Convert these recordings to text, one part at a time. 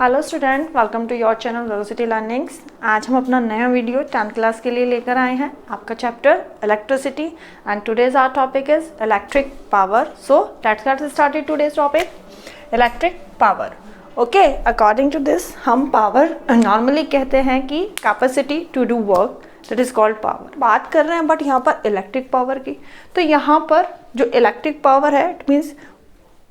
Hello student, welcome to your channel velocity learnings. आज हम अपना नया वीडियो 10th क्लास के लिए लेकर आए हैं, आपका chapter electricity and today's our topic is electric power. So let's get started today's topic electric power. Okay, according to this हम पावर नॉर्मली कहते हैं कि capacity to do work, that is called power. बात कर रहे हैं but यहाँ पर इलेक्ट्रिक पावर की, तो यहाँ पर जो इलेक्ट्रिक पावर है इट मीन्स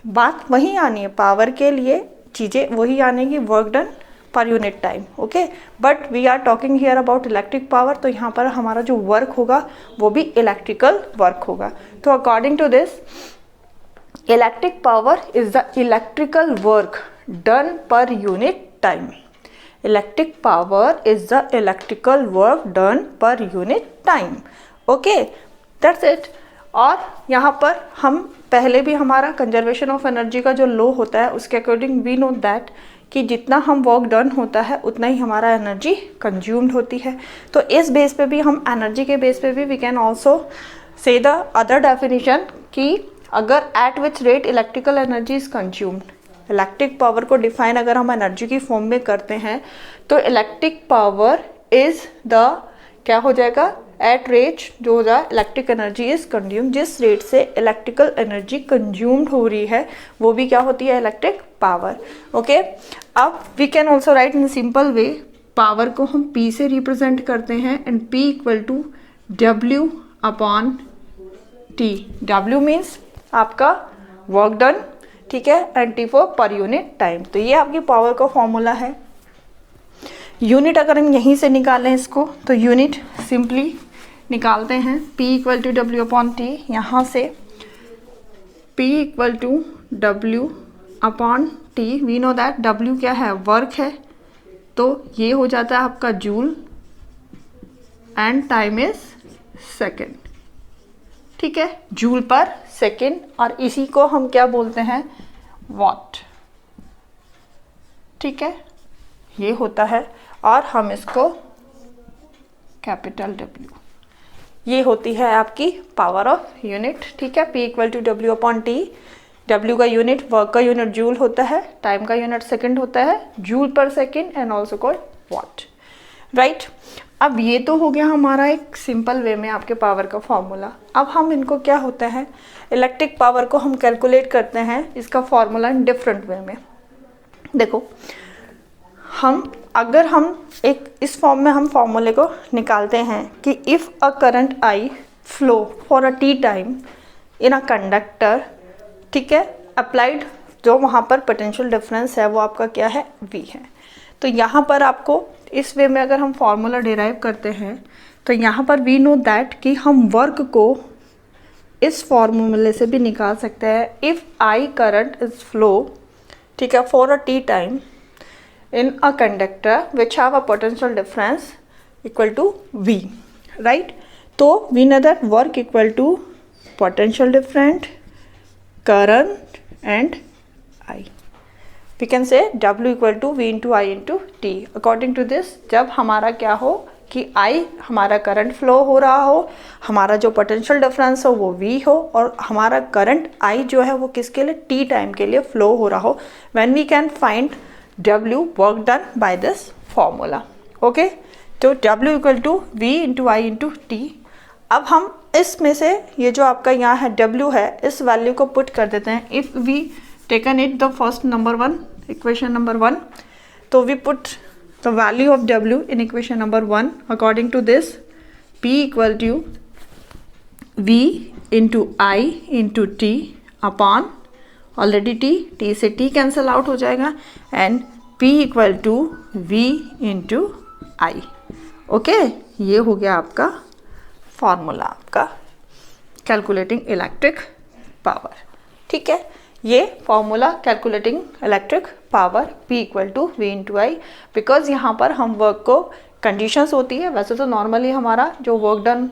बात वही आनी है, पावर के लिए चीज़ें वही आने की, work done per unit time. Okay, but we are talking here about electric power, तो यहाँ पर हमारा जो वर्क होगा वो भी इलेक्ट्रिकल वर्क होगा। तो according to this electric power is the electrical work done per unit time. Electric power is the electrical work done per unit time. Okay, that's it. और यहाँ पर हम पहले भी हमारा कंजर्वेशन ऑफ एनर्जी का जो लॉ होता है उसके अकॉर्डिंग वी नो दैट कि जितना हम वर्क डन होता है उतना ही हमारा एनर्जी कंज्यूम्ड होती है। तो इस बेस पे भी हम एनर्जी के बेस पे भी we can also say the other definition कि अगर at which rate electrical energy is consumed, electric power को डिफाइन अगर हम एनर्जी की फॉर्म में करते हैं तो इलेक्ट्रिक पावर इज द क्या हो जाएगा, एट रेट जो हो जाए इलेक्ट्रिक एनर्जी इज कंज्यूम, जिस रेट से इलेक्ट्रिकल एनर्जी कंज्यूम्ड हो रही है वो भी क्या होती है, इलेक्ट्रिक पावर। ओके, अब we can also write in simple way, power को हम P से रिप्रेजेंट करते हैं and P equal to W upon T। W means आपका वर्क डन, ठीक है, and T for per unit time. तो ये आपकी पावर का फॉर्मूला है। यूनिट अगर हम यहीं से निकालें इसको तो यूनिट सिंपली निकालते हैं, P equal to W upon T। यहाँ से P equal to W upon T, we know that W क्या है, वर्क है, तो ये हो जाता है आपका joule and time is second, ठीक है, जूल पर सेकेंड, और इसी को हम क्या बोलते हैं, वॉट, ठीक है, ये होता है। और हम इसको कैपिटल W, ये होती है आपकी पावर ऑफ यूनिट, ठीक है। P equal to W upon T, W का यूनिट, वर्क का यूनिट जूल होता है, टाइम का यूनिट सेकंड होता है, जूल पर second and also called what, right. अब ये तो हो गया हमारा एक सिंपल वे में आपके पावर का फॉर्मूला। अब हम इनको क्या होता है, इलेक्ट्रिक पावर को हम कैलकुलेट करते हैं इसका फॉर्मूला इन डिफरेंट वे में। देखो, अगर हम एक इस फॉर्म में हम फॉर्मूले को निकालते हैं कि if a current I flow for a T time in a conductor, ठीक है, अप्लाइड, जो वहाँ पर पोटेंशियल डिफरेंस है वो आपका क्या है, V है। तो यहाँ पर आपको इस वे में अगर हम फॉर्मूला डिराइव करते हैं तो यहाँ पर वी नो दैट कि हम वर्क को इस फॉर्मूले से भी निकाल सकते हैं। If I current is flow, ठीक है, for a T time in a conductor which have a potential difference equal to V, right? तो we know that work equal to potential difference, current and I. We can say W equal to V into I into T. According to this, जब हमारा क्या हो कि I हमारा current flow हो रहा हो, हमारा जो पोटेंशियल डिफरेंस हो वो V हो, और हमारा करंट I जो है वो किसके लिए, T टाइम के लिए फ्लो हो रहा हो, when we can find W work done by this formula. Okay, तो W equal to V into I into T। अब हम इसमें से ये जो आपका यहाँ है W है, इस वैल्यू को पुट कर देते हैं। If we taken it the first number one, equation number 1, तो we put the value of W in equation number 1 according to this, P equal to V into I into T upon already T से T cancel out हो जाएगा, and P equal to V into I. Okay, ये हो गया आपका formula, आपका calculating electric power, ठीक है। ये formula calculating electric power P equal to V into I, because यहाँ पर हम वर्क को कंडीशंस होती है, वैसे तो नॉर्मली हमारा जो वर्क डन,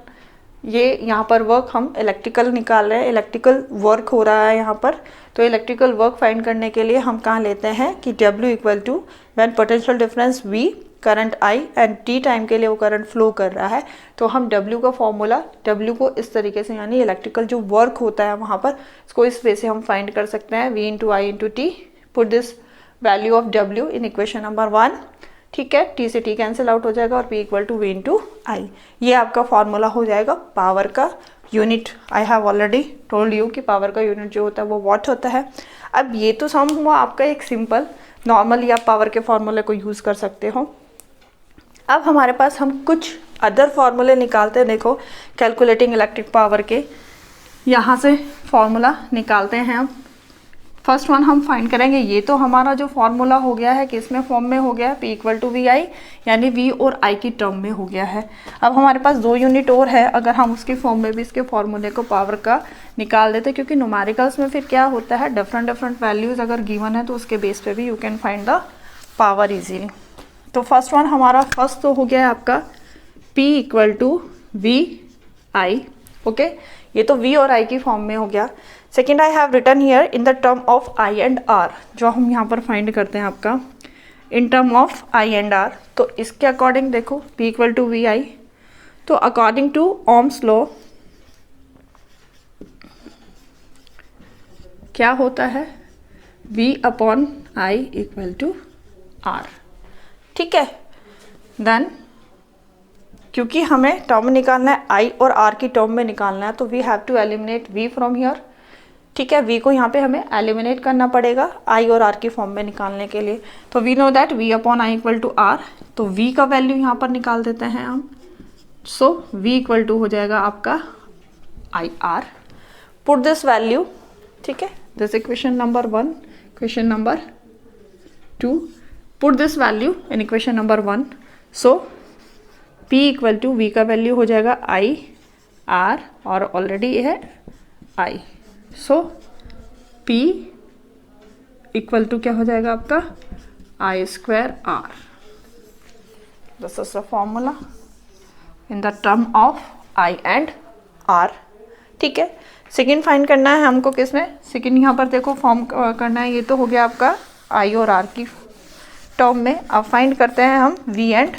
ये यहाँ पर वर्क हम इलेक्ट्रिकल निकाल रहे हैं, इलेक्ट्रिकल वर्क हो रहा है यहाँ पर, तो इलेक्ट्रिकल वर्क फाइंड करने के लिए हम कहाँ लेते हैं कि W equal to when potential difference V, current I and T time के लिए वो करंट फ्लो कर रहा है, तो हम W का फॉर्मूला, W को इस तरीके से, यानी इलेक्ट्रिकल जो वर्क होता है वहाँ पर, इसको इस वे से हम फाइंड कर सकते हैं, V into I into T, put this value of W in equation number 1, ठीक है, T से T कैंसिल आउट हो जाएगा और P equal to V into I. ये आपका फॉर्मूला हो जाएगा पावर का unit. I have already told you कि पावर का यूनिट जो होता है वो वॉट होता है। अब ये तो सम हुआ आपका एक सिंपल, नॉर्मली आप पावर के फॉर्मूले को यूज़ कर सकते हो। अब हमारे पास हम कुछ अदर फॉर्मूले निकालते हैं। देखो कैलकुलेटिंग इलेक्ट्रिक पावर के यहाँ से फॉर्मूला निकालते हैं हम। फर्स्ट वन हम फाइंड करेंगे, ये तो हमारा जो फॉर्मूला हो गया है किस में फॉर्म में हो गया है, P इक्वल टू वी आई, यानी V और I की टर्म में हो गया है। अब हमारे पास 2 यूनिट और है, अगर हम उसकी फॉर्म में भी इसके फॉर्मूले को पावर का निकाल देते, क्योंकि न्यूमेरिकल्स में फिर क्या होता है, डिफरेंट वैल्यूज़ अगर गिवन है तो उसके बेस पे भी you can find the power easily. तो फर्स्ट वन हमारा फर्स्ट तो हो गया है आपका P equal to V I, okay, ये तो V और I की फॉर्म में हो गया। Second I have written here in the term of I and R, जो हम यहाँ पर फाइंड करते हैं आपका in term of I and R। तो इसके अकॉर्डिंग देखो P equal to V I, तो अकॉर्डिंग टू ओम्स लॉ क्या होता है, V upon I equal to R, ठीक है। देन क्योंकि हमें टर्म निकालना है I और R की टर्म में निकालना है, तो we have to eliminate V from here, ठीक है। V को यहाँ पे हमें एलिमिनेट करना पड़ेगा I और R की फॉर्म में निकालने के लिए। तो we know that V upon I equal to R, तो V का वैल्यू यहाँ पर निकाल देते हैं हम। सो V इक्वल टू हो जाएगा आपका I R। Put this value, ठीक है, this equation number 1, equation number 2, put this value in equation number 1। So P equal to V का वैल्यू हो जाएगा I R और ऑलरेडी ये है I। So P equal to क्या हो जाएगा आपका I square R। This is the formula in the term of I and R, ठीक है। सेकेंड फाइंड करना है हमको किसमें, सेकेंड यहाँ पर देखो फॉर्म करना है, ये तो हो गया आपका I और R की टर्म में। अब फाइंड करते हैं हम V एंड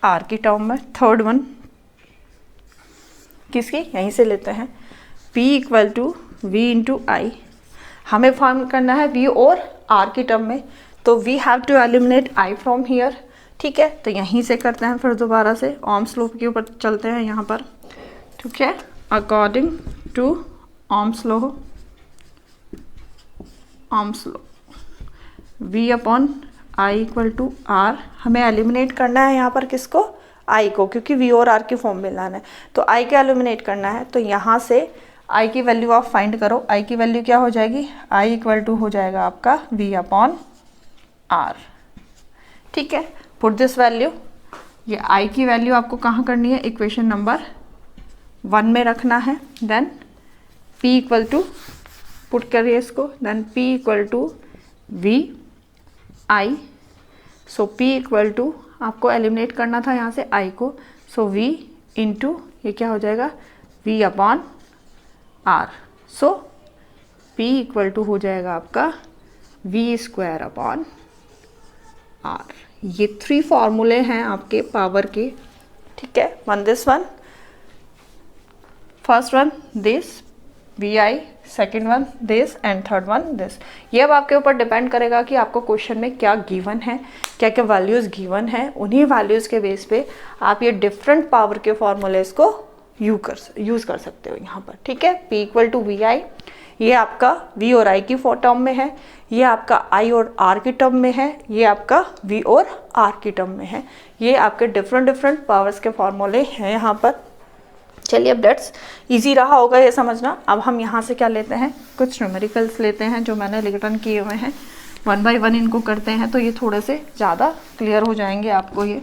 R की टर्म में। थर्ड वन किसकी, यहीं से लेते हैं, P equal to V into I. हमें फॉर्म करना है V और R की टर्म में, तो we have to eliminate I from here, ठीक है। तो यहीं से करते हैं फिर दोबारा से ओम्स लॉ के ऊपर चलते हैं यहाँ पर, ठीक है। According to Ohm's law V upon I equal to R, हमें एलिमिनेट करना है यहाँ पर किसको, I को, क्योंकि V और R की फॉर्म में लाना है, तो I को एलिमिनेट करना है। तो यहाँ से I की वैल्यू आप फाइंड करो, I की वैल्यू क्या हो जाएगी, I इक्वल टू हो जाएगा आपका V अपॉन R, ठीक है। पुट दिस वैल्यू, ये I की वैल्यू आपको कहाँ करनी है, इक्वेशन नंबर 1 में रखना है। Then P equal to, put करिए इसको, then P equal to V I। So P equal to आपको एलिमिनेट करना था यहाँ से I को, सो V इंटू ये क्या हो जाएगा V upon R। So P equal to हो जाएगा आपका V स्क्वायर अपॉन R। ये 3 फॉर्मूले हैं आपके पावर के, ठीक है। One this one, first one this VI, second one this and third one this. ये अब आपके ऊपर डिपेंड करेगा कि आपको क्वेश्चन में क्या गिवन है, क्या क्या वैल्यूज़ गिवन है, उन्हीं वैल्यूज़ के बेस पे आप ये डिफरेंट पावर के फॉर्मूलेस को यूज़ कर सकते हो यहाँ पर, ठीक है। P इक्वल टू VI, ये आपका V और I की टर्म में है, ये आपका I और R की टर्म में है, ये आपका V और R की टर्म में है। ये आपके डिफरेंट पावर्स के फॉर्मूले हैं यहाँ पर। चलिए, अब डेट्स इजी रहा होगा ये समझना। अब हम यहाँ से क्या लेते हैं, कुछ न्यूमेरिकल्स लेते हैं जो मैंने रिटर्न किए हुए हैं, 1 बाय 1 इनको करते हैं, तो ये थोड़े से ज़्यादा क्लियर हो जाएंगे आपको ये।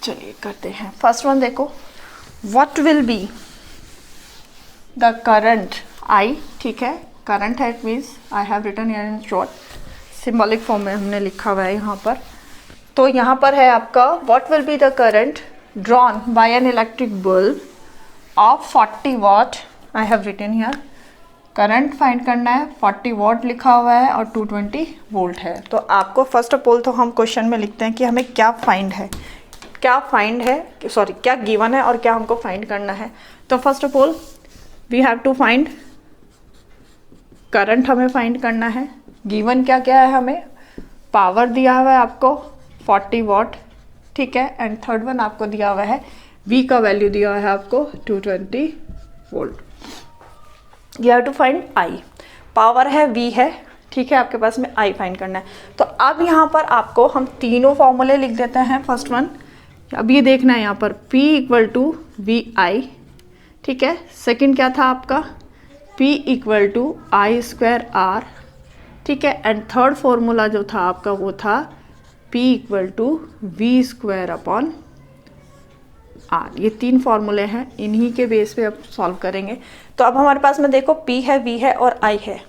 चलिए करते हैं। फर्स्ट वन देखो, what will be the current I, ठीक है, करंट है, it means I have written here in short, symbolic form में हमने लिखा हुआ है यहाँ पर। तो यहाँ पर है आपका what will be the current drawn by an electric bulb of 40 watt. I have written here, current find करना है, 40 वाट लिखा हुआ है और 220 वोल्ट है। तो आपको फर्स्ट ऑफ ऑल तो हम क्वेश्चन में लिखते हैं कि हमें क्या फाइंड है, क्या गिवन है और क्या हमको फाइंड करना है। तो first of all we have to find current, हमें फाइंड करना है, गिवन क्या क्या है हमें, पावर दिया हुआ है आपको 40 वॉट, ठीक है, एंड थर्ड वन आपको दिया हुआ है V का वैल्यू दिया हुआ है आपको 220 volt. You have to find I, power है V है, ठीक है, आपके पास में I फाइंड करना है। तो अब यहाँ पर आपको हम तीनों फॉर्मूले लिख देते हैं। फर्स्ट वन, अब ये देखना है यहाँ पर P इक्वल टू VI, ठीक है। सेकंड क्या था आपका, P equal to I square R, ठीक है, एंड थर्ड फॉर्मूला जो था आपका वो था P equal to V square upon R। ये तीन फॉर्मूले हैं, इन्हीं के बेस पे अब सॉल्व करेंगे। तो अब हमारे पास में देखो P है, V है और I है,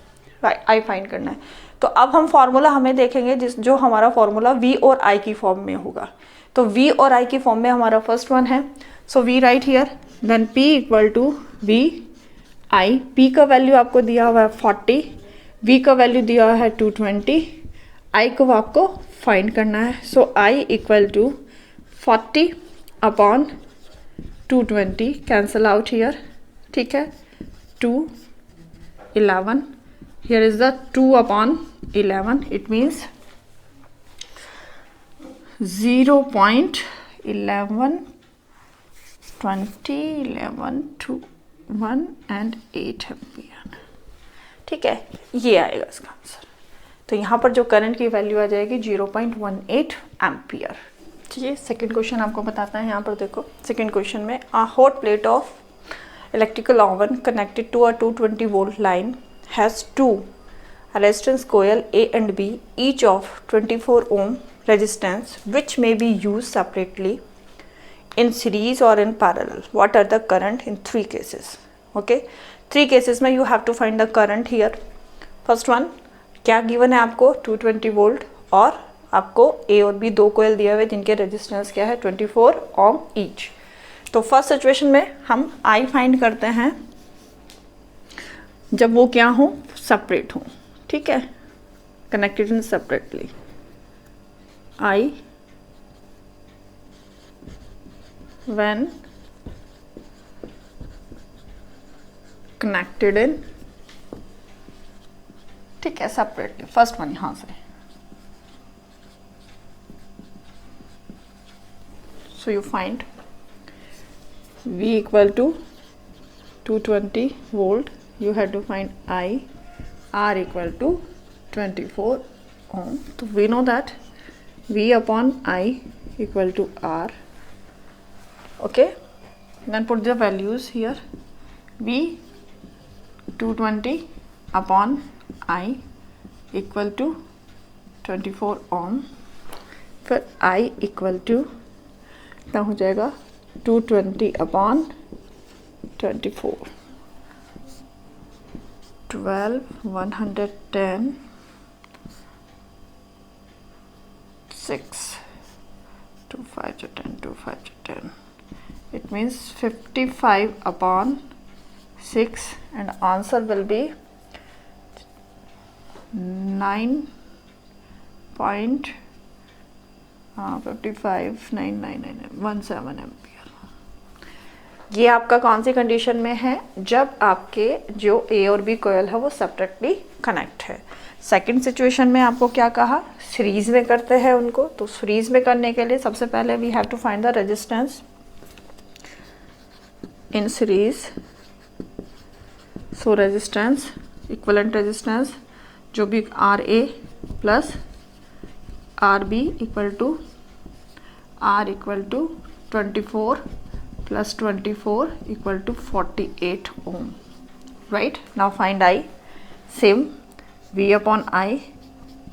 I फाइंड करना है। तो अब हम फॉर्मूला हमें देखेंगे जो हमारा फॉर्मूला V और I की फॉर्म में होगा। तो V और I की फॉर्म में हमारा फर्स्ट वन है, so we write here, then P equal to V I, P का वैल्यू आपको दिया हुआ है 40, V का वैल्यू दिया हुआ है 220, I को आपको फाइंड करना है। So I equal to 40 upon 220 cancel out here, ठीक है, 2 11, here is the 2 upon 11, it means 0.11 20 11 2 1 and 8 ampere, ठीक है, ये आएगा इसका आंसर। तो यहाँ पर जो करंट की वैल्यू आ जाएगी 0.18 एम्पियर। चलिए सेकंड क्वेश्चन आपको बताता है। यहाँ पर देखो सेकंड क्वेश्चन में, a hot plate of electrical oven connected to a 220 volt line has two resistance coil A and B, each of 24 ohm resistance, which may be used separately in series or in parallel. What are the current in three cases? Okay, three cases में you have to find the current here. First one, क्या given है आपको 220 volt और आपको A और B दो कोयल दिए हुए जिनके रेजिस्टेंस क्या है 24 ओम ईच। तो फर्स्ट सिचुएशन में हम I फाइंड करते हैं जब वो क्या हो, सेपरेट हो, ठीक है, connected in separately. I when connected in, ठीक है, सेपरेटली। फर्स्ट वन यहां से, so you find V equal to 220 volt, you have to find I, R equal to 24 ohm. So we know that V upon I equal to R. Okay, then put the values here. V 220 upon I equal to 24 ohm, फिर I equal to कितना हो जाएगा 220 upon 24, 12 110 6 2 5 10 2 5 10, it means 55 upon 6 and answer will be 9.559917 ampere. ये आपका कौन सी condition में है, जब आपके जो A और B कोयल है वो सेपरेटली कनेक्ट है। सेकंड सिचुएशन में आपको क्या कहा, सीरीज में करते हैं उनको। तो सीरीज में करने के लिए सबसे पहले we have to find the resistance in series. So resistance, equivalent resistance जो भी RA plus RB equal to R equal to 24 plus 24 equal to 48 ohm, right? Now find I. Same, V upon I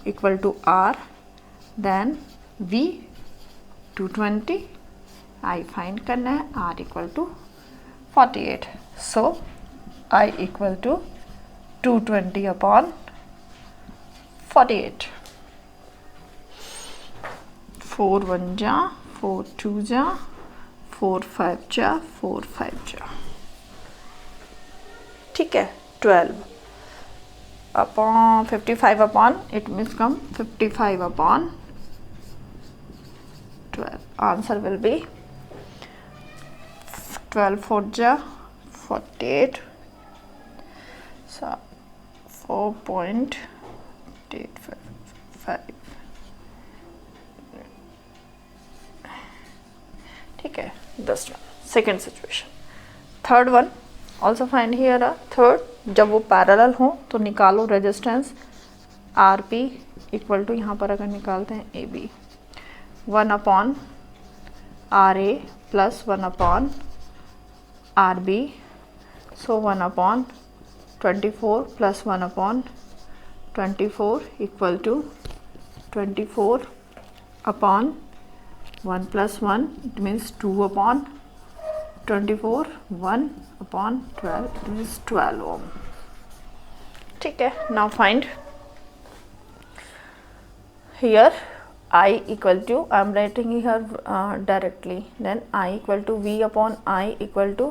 equal to R, then V 220, I find करना है, R equal to 48. So I equal to 220 upon 48. 4 1 जा, 4 2 जा, 4 5 जा, 4 5 जा, ठीक है, 12 upon 55 upon, it means come 55 upon 12, answer will be 12 4 जा 48, 4.2 0.855, ठीक है. this one second situation. third one also find here a third. जब वो पैरेलल हो तो निकालो resistance R P equal to, यहाँ पर अगर निकालते हैं A B, 1 upon R A plus 1 upon R B, so 1 upon 24 plus 1 upon 24 equal to 24 upon 1 plus 1, it means 2 upon 24, 1 upon 12, it means 12 ohm. ठीक है. Now find here I equal to, I am writing here directly, then I equal to V upon I equal to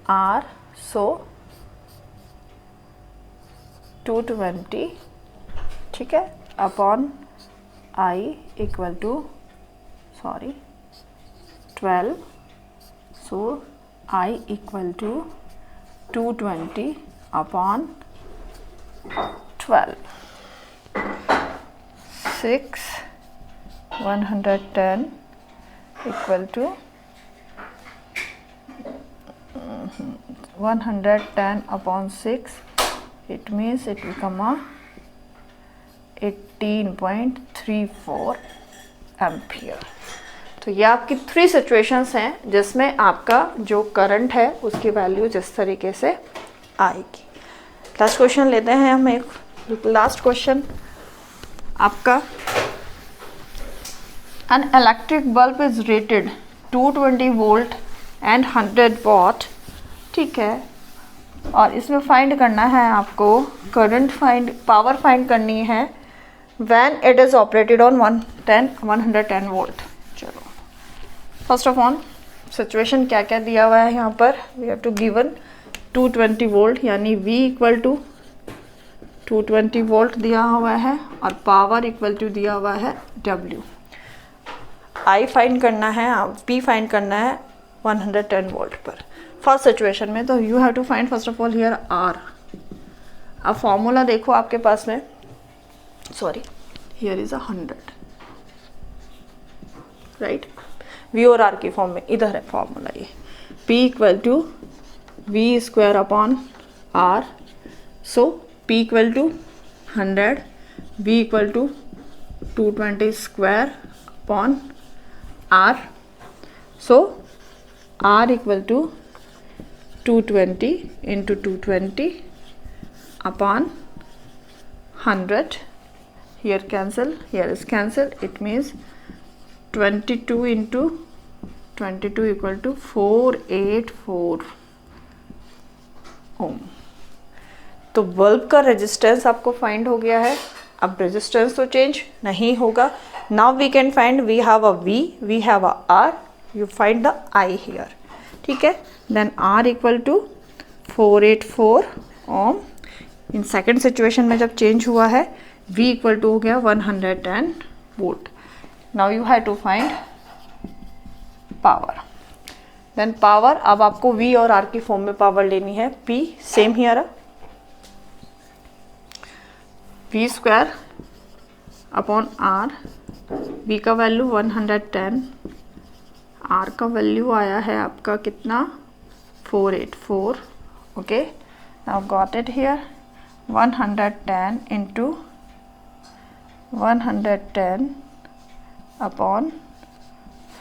R, so 220, ठीक है, upon I equal to 12, so I equal to 220 upon 12. 6 110 equal to 110 upon 6, it means it become a 18.34 ampere. तो ये आपकी 3 situations हैं जिसमें आपका जो current है उसकी वैल्यू जिस तरीके से आएगी. लास्ट क्वेश्चन लेते हैं हम. एक लास्ट क्वेश्चन आपका, N electric bulb is rated 220 volt and 100 what, ठीक है, और इसमें फाइंड करना है आपको करंट पावर फाइंड करनी है when it is operated on 110 volt. चलो फर्स्ट ऑफ ऑल सिचुएशन क्या क्या दिया हुआ है यहाँ पर. We have to given 220 volt यानी V इक्वल टू 220 वोल्ट दिया हुआ है और पावर इक्वल टू दिया हुआ है W. I फाइंड करना है, P फाइंड करना है 110 वोल्ट पर. फर्स्ट सिचुएशन में तो you have to find first of all here R. अब फॉर्मूला देखो आपके पास में, sorry here is 100, right. V और R की फॉर्म में इधर है फॉर्मूला ये. P equal to V square upon R, so P equal to 100, V equal to 220 square upon R, so R equal to 220 into 220 upon 100. Here cancel, here is cancel, it means 22 into 22 equal to 484 ओम. तो bulb का resistance आपको find हो गया है. अब resistance तो change नहीं होगा. Now we can find, we have a V, we have a R, you find the I here, ठीक है. Then R equal to 484 ohm. In second situation में जब चेंज हुआ है V इक्वल टू हो गया 110 volt. Now you have to find power. Then power, अब आपको V और R की फॉर्म में पावर लेनी है. P same here, V square upon R. V का वैल्यू 110, R का वैल्यू आया है आपका कितना 484. Okay, now got it here. 110 into 110 upon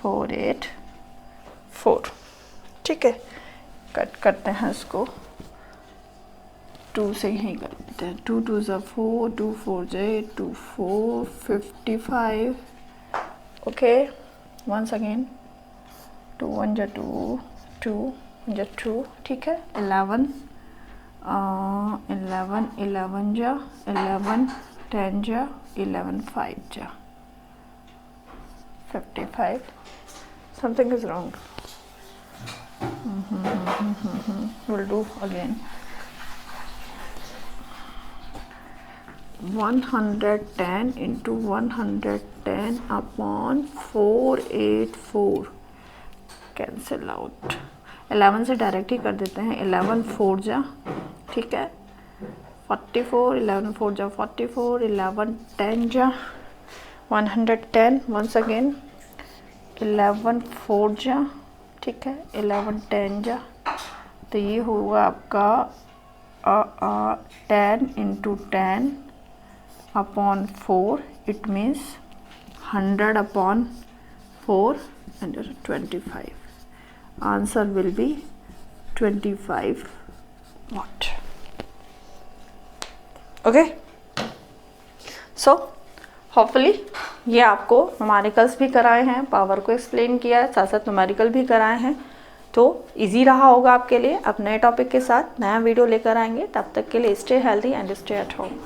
484, ठीक है. कट करते हैं इसको, 2 से ही कर देते हैं. 2 2 ज़ा 4, 2 4 ज़ा 8, 2 4 55. ओके, वंस अगेन 2 1 ज़ा 2, 2 ज़ा 2, ठीक है. 11 11 11 ज़ा 11, 10 ज़ा 11, 5 ज़ा 55. Something is wrong. We'll do again. 110 into 110 upon 484 cancel out. 11 से डायरेक्ट ही कर देते हैं. 11 4 जा, ठीक है, 44, 11 4 जा 44, 11 10 जा 110, वंस अगेन 11 4 जा, ठीक है, 11 10 जा, तो ये होगा आपका 10 into 10 upon 4, it means 100 upon 4 and 25. Answer will be 25 watt. Okay, so hopefully ये आपको न्यूमेरिकल्स भी कराए हैं, पावर को एक्सप्लेन किया है, साथ साथ न्यूमेरिकल भी कराए हैं, तो इजी रहा होगा आपके लिए। अब नए टॉपिक के साथ नया वीडियो लेकर आएंगे, तब तक के लिए stay healthy and stay at home.